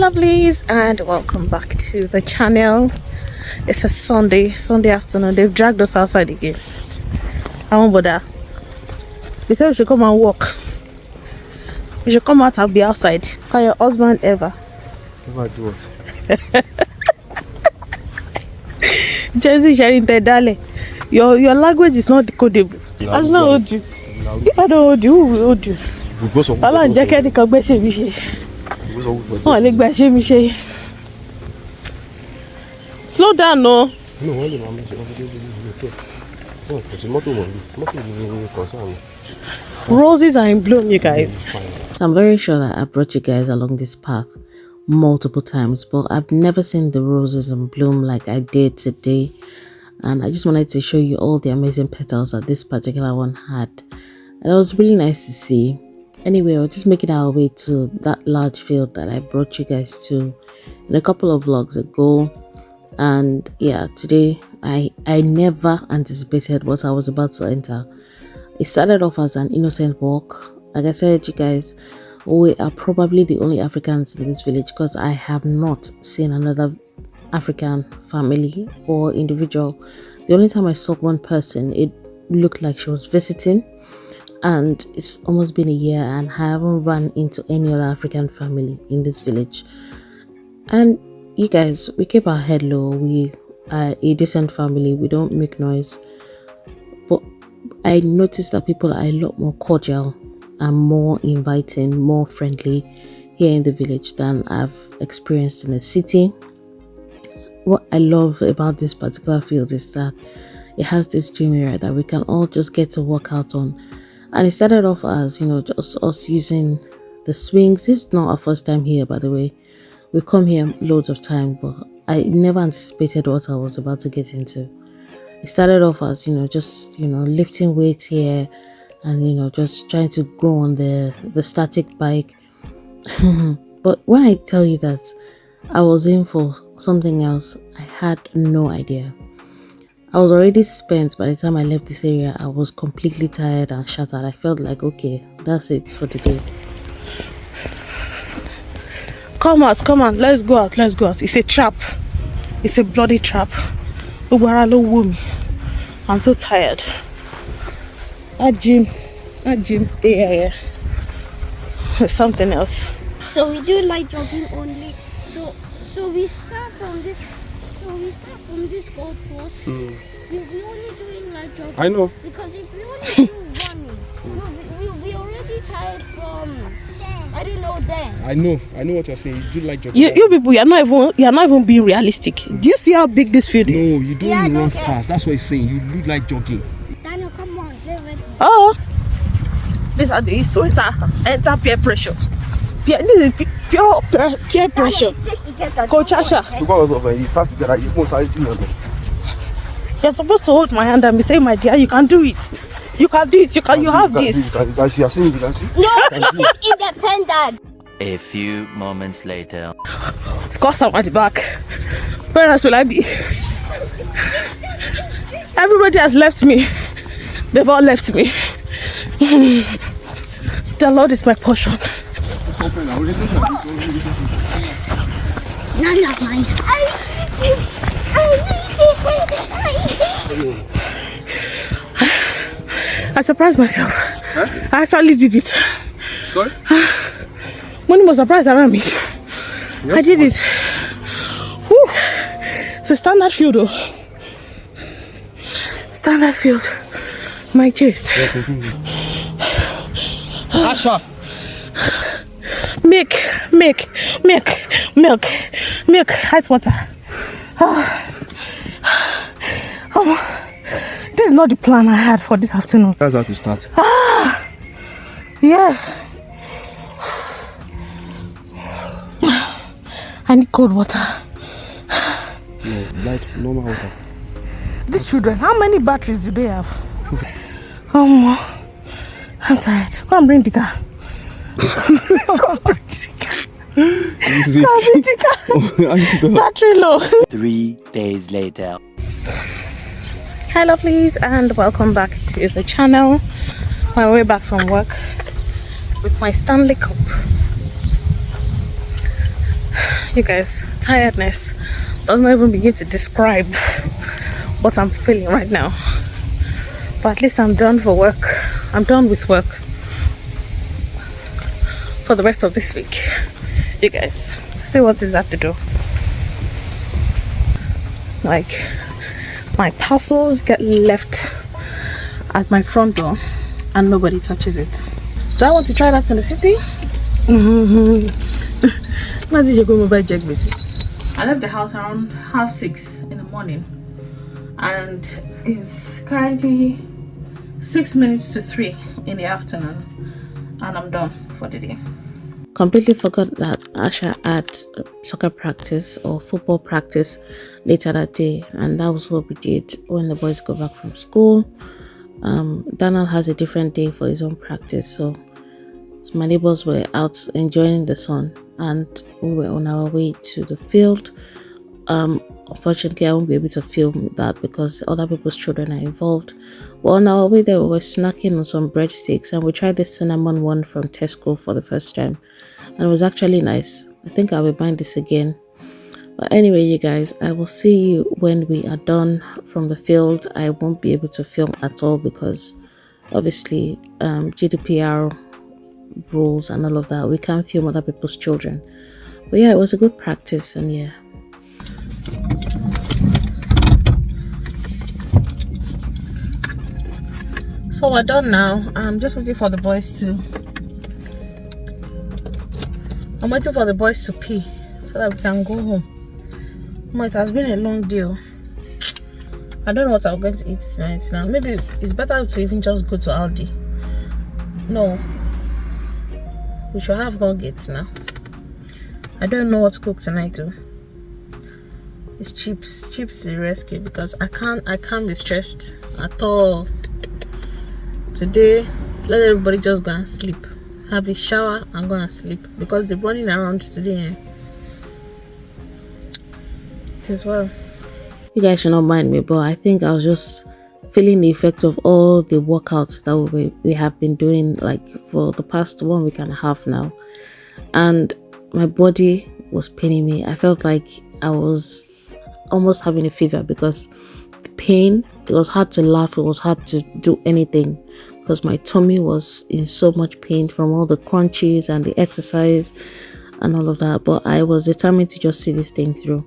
Lovelies, and welcome back to the channel. It's a Sunday afternoon. They've dragged us outside again. I won't bother. They said we should come and walk. We should come out and be outside. Can your husband ever do it? Jesse sharing darling. Your language is not decodable. I don't hold you. If I don't hold you, who will hold you? Slow down, no. Roses are in bloom, you guys. So I'm very sure that I brought you guys along this path multiple times, but I've never seen the roses in bloom like I did today. And I just wanted to show you all the amazing petals that this particular one had. And it was really nice to see. Anyway, we're just making our way to that large field that I brought you guys to in a couple of vlogs ago. And yeah, today I never anticipated what I was about to enter. It started off as an innocent walk. Like I said, you guys, we are probably the only Africans in this village because I have not seen another African family or individual. The only time I saw one person, it looked like she was visiting. And it's almost been a year and I haven't run into any other African family in this village. And you guys, we keep our head low. We are a decent family. We don't make noise. But I noticed that people are a lot more cordial and more inviting, more friendly here in the village than I've experienced in the city. What I love about this particular field is that it has this gym area that we can all just get to work out on. And it started off as, just us using the swings. This is not our first time here, by the way. We come here loads of times, but I never anticipated what I was about to get into. It started off as, just, lifting weights here and, just trying to go on the static bike. But when I tell you that I was in for something else, I had no idea. I was already spent by the time I left this area. I was completely tired and shattered. I felt like, okay, that's it for the day. Come on, let's go out. It's a trap. It's a bloody trap. I'm so tired. That gym, there. There's something else. So we do light jogging only. So we start from this. So we start from this goalpost. We only doing light jogging. I know. Because if we only do running, we'll be already tired from. I don't know then. I know what you're saying. You do light jogging. You people, you're not even being realistic. Do you see how big this field is? No, you don't run fast. That's what he's saying. You do light jogging. Daniel, come on, get ready. Oh, these are the East, so enter peer pressure. This is pure peer pressure. Coach Asha. You start together. You most are doing it. You're supposed to hold my hand and be saying, my dear, you can do it. You can do it. You have this. You can see. You can see. No, this is independent. A few moments later. Of course, I'm at the back. Where else will I be? Everybody has left me. They've all left me. The Lord is my portion. None of mine. I surprised myself. Huh? I actually did it. Sorry? Money was surprised around me. Yes, I did it. Whew. It's a standard field though. Standard field. My chest. Asha. Milk, ice water. This is not the plan I had for this afternoon. That's how to start. Yeah. I need cold water. No, light, normal water. These children, how many batteries do they have? I'm tired. Go and bring the car. Battery low. 3 days later. Hi lovelies, and welcome back to the channel. My way back from work with my Stanley cup. You guys, tiredness does not even begin to describe what I'm feeling right now. But at least I'm done for work. I'm done with work for the rest of this week. You guys, see what is that to do. Like, my parcels get left at my front door and nobody touches it. Do I want to try that in the city? I left the house around 6:30 in the morning and it's currently 6 minutes to 3 in the afternoon and I'm done for the day. Completely forgot that Asha had soccer practice or football practice later that day, and that was what we did when the boys go back from school. Daniel has a different day for his own practice, so my neighbors were out enjoying the sun and we were on our way to the field. Unfortunately, I won't be able to film that because other people's children are involved. But on our way there, we were snacking on some breadsticks and we tried the cinnamon one from Tesco for the first time. And it was actually nice. I think I will buy this again. But anyway, you guys, I will see you when we are done from the field. I won't be able to film at all because obviously GDPR rules and all of that. We can't film other people's children. But yeah, it was a good practice and yeah. So we're done now. I'm just waiting for the boys to pee so that we can go home. It has been a long deal. I don't know what I'm going to eat tonight now. Maybe it's better to even just go to Aldi. No, we should have nuggets now. I don't know what to cook tonight too. It's chips to the rescue because I can't be stressed at all. Today, let everybody just go and sleep. Have a shower and go and sleep because they're running around today. It is well. You guys should not mind me, but I think I was just feeling the effect of all the workouts that we have been doing like for the past 1 week and a half now. And my body was paining me. I felt like I was almost having a fever because the pain, it was hard to laugh, it was hard to do anything because my tummy was in so much pain from all the crunches and the exercise and all of that. But I was determined to just see this thing through.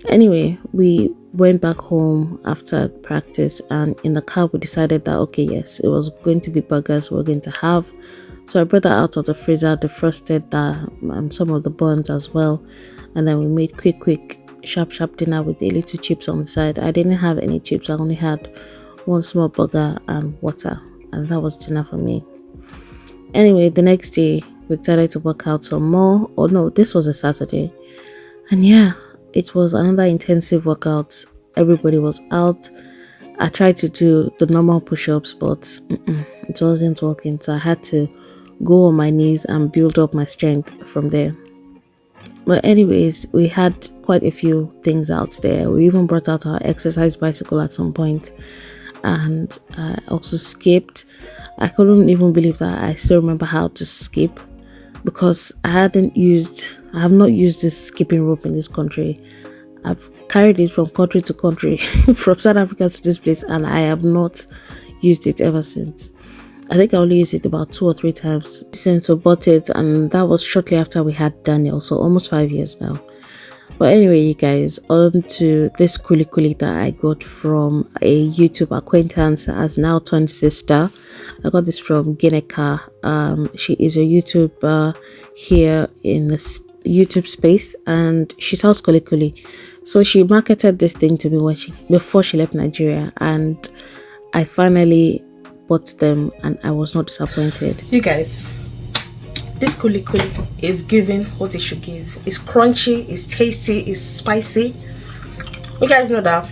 Anyway, we went back home after practice and in the car we decided that okay, yes, it was going to be burgers we were going to have. So I brought that out of the freezer, defrosted that, some of the buns as well, and then we made quick sharp dinner with a little chips on the side. I didn't have any chips. I only had one small burger and water, and that was dinner for me. Anyway, the next day we decided to work out some more. Oh no, this was a Saturday, and yeah, it was another intensive workout. Everybody was out. I tried to do the normal push-ups, but it wasn't working, so I had to go on my knees and build up my strength from there. But anyways, we had quite a few things out there. We even brought out our exercise bicycle at some point, and I also skipped. I couldn't even believe that I still remember how to skip because I have not used this skipping rope in this country. I've carried it from country to country, from South Africa to this place, and I have not used it ever since. I think I only used it about 2 or 3 times since we bought it, and that was shortly after we had Daniel, so almost 5 years now. But anyway, you guys, on to this kuli that I got from a YouTube acquaintance that has now turned sister. I got this from Gineka. She is a YouTuber here in the YouTube space, and she sells kuli. So she marketed this thing to me before she left Nigeria, and I finally bought them and I was not disappointed. You guys, this kuli is giving what it should give. It's crunchy, it's tasty, it's spicy. You guys know that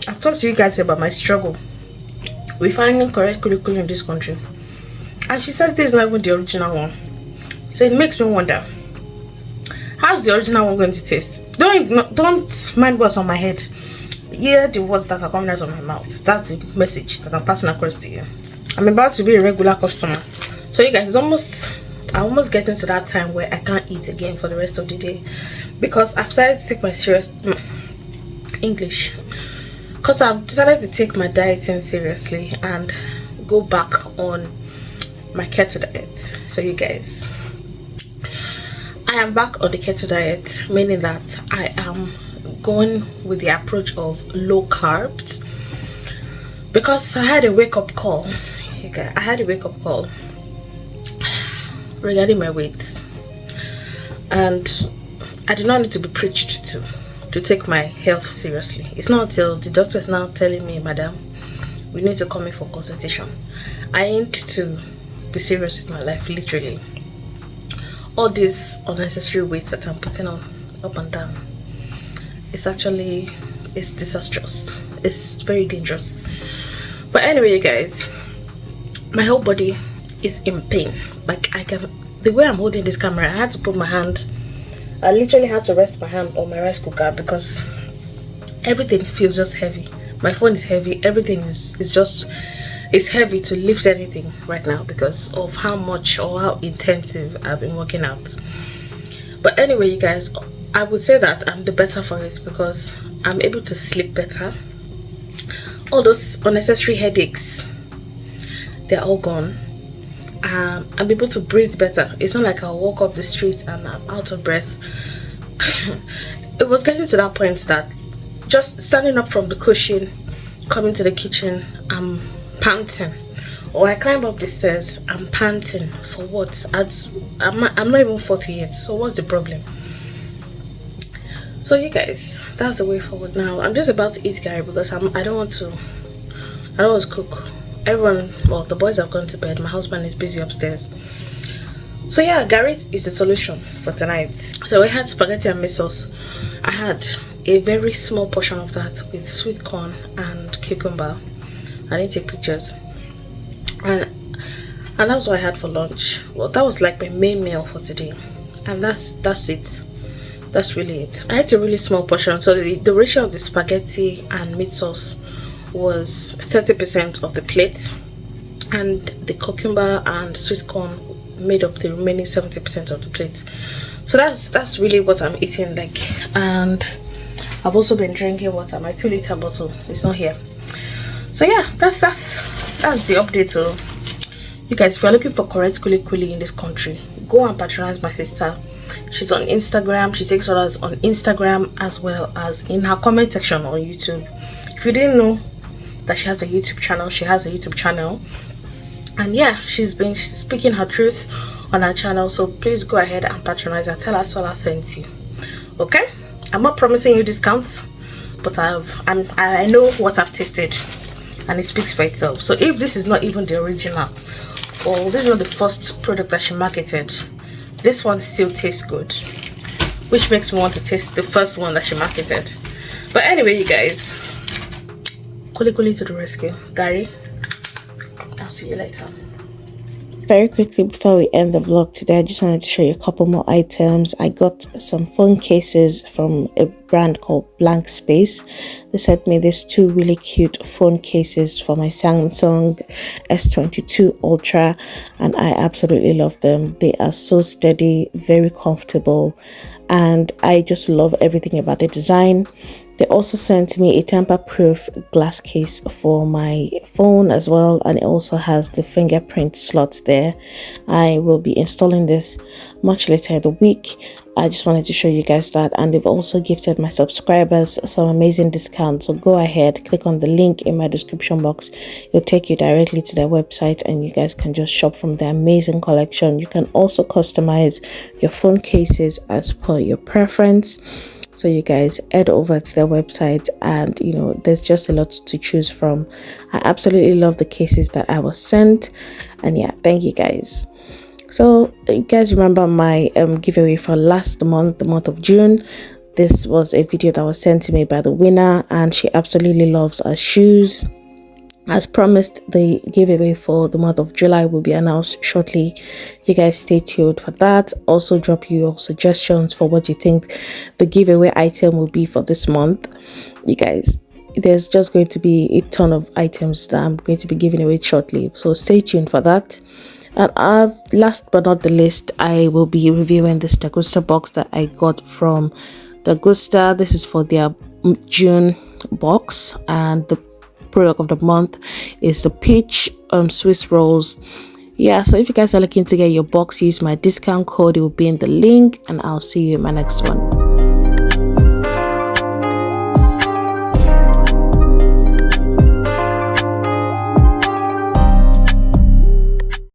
I've talked to you guys about my struggle with finding correct kuli in this country, and she says this is not even the original one. So it makes me wonder, how's the original one going to taste? Don't mind what's on my head. Hear the words that are coming out of my mouth. That's the message that I'm passing across to you. I'm about to be a regular customer. So you guys, it's almost I'm almost getting to that time where I can't eat again for the rest of the day, because I've decided to take my serious English, because I've decided to take my dieting seriously and go back on my keto diet. So you guys, I am back on the keto diet, meaning that I am going with the approach of low carbs, because I had a wake-up call. Okay, I had a wake-up call regarding my weight, and I do not need to be preached to take my health seriously. It's not until the doctor is now telling me, madam, we need to come in for consultation, I need to be serious with my life. Literally, all this unnecessary weight that I'm putting on up and down, it's disastrous. It's very dangerous. But anyway, you guys, my whole body is in pain. Like, the way I'm holding this camera, I had to put my hand, I literally had to rest my hand on my rice cooker, because everything feels just heavy. My phone is heavy, everything is heavy to lift anything right now, because of how much or how intensive I've been working out. But anyway, you guys, I would say that I'm the better for it, because I'm able to sleep better. All those unnecessary headaches, they're all gone. I'm able to breathe better. It's not like I'll walk up the street and I'm out of breath. It was getting to that point that just standing up from the cushion, coming to the kitchen, I'm panting. Or I climb up the stairs, I'm panting. For what? I'm not even 40 yet, so what's the problem? So you guys, that's the way forward now. I'm just about to eat Gary, because I don't want to cook. Everyone, well, the boys have gone to bed. My husband is busy upstairs. So yeah, Gary is the solution for tonight. So we had spaghetti and meat sauce. I had a very small portion of that with sweet corn and cucumber. I didn't take pictures. And that was what I had for lunch. Well, that was like my main meal for today. And that's it. That's really it. I had a really small portion. So the ratio of the spaghetti and meat sauce was 30% of the plate, and the cucumber and sweet corn made up the remaining 70% of the plate. So that's really what I'm eating like. And I've also been drinking water. My 2-liter bottle is not here. So yeah, that's the update. So you guys, if you're looking for correct kuli in this country, go and patronize my sister. She's on Instagram. She takes orders on Instagram as well as in her comment section on YouTube. If you didn't know that she has a YouTube channel, she has a YouTube channel. And yeah, she's speaking her truth on her channel. So please go ahead and patronize her. Tell her Tola sent you. Okay? I'm not promising you discounts, but I know what I've tasted, and it speaks for itself. So if this is not even the original, or this is not the first product that she marketed, this one still tastes good, which makes me want to taste the first one that she marketed. But anyway, you guys, kuli to the rescue. Gary, I'll see you later. Very quickly before we end the vlog today, I just wanted to show you a couple more items. I got some phone cases from a brand called Blanc Space. They sent me these two really cute phone cases for my Samsung S22 Ultra, and I absolutely love them. They are so steady, very comfortable, and I just love everything about the design. They also sent me a tamper-proof glass case for my phone as well, and it also has the fingerprint slot there. I will be installing this much later in the week. I just wanted to show you guys that, and they've also gifted my subscribers some amazing discounts. So go ahead, click on the link in my description box. It'll take you directly to their website, and you guys can just shop from their amazing collection. You can also customize your phone cases as per your preference. So you guys head over to their website, and you know, there's just a lot to choose from. I absolutely love the cases that I was sent, and yeah, thank you guys. So you guys remember my giveaway for last month, the month of June. This was a video that was sent to me by the winner, and she absolutely loves our shoes. As promised, the giveaway for the month of July will be announced shortly. You guys stay tuned for that. Also drop your suggestions for what you think the giveaway item will be for this month. You guys, there's just going to be a ton of items that I'm going to be giving away shortly, so stay tuned for that. And last but not the least, I will be reviewing this Degusta box that I got from Degusta. This is for their June box, and the product of the month is the peach Swiss rolls. Yeah, so if you guys are looking to get your box, use my discount code. It will be in the link, and I'll see you in my next one.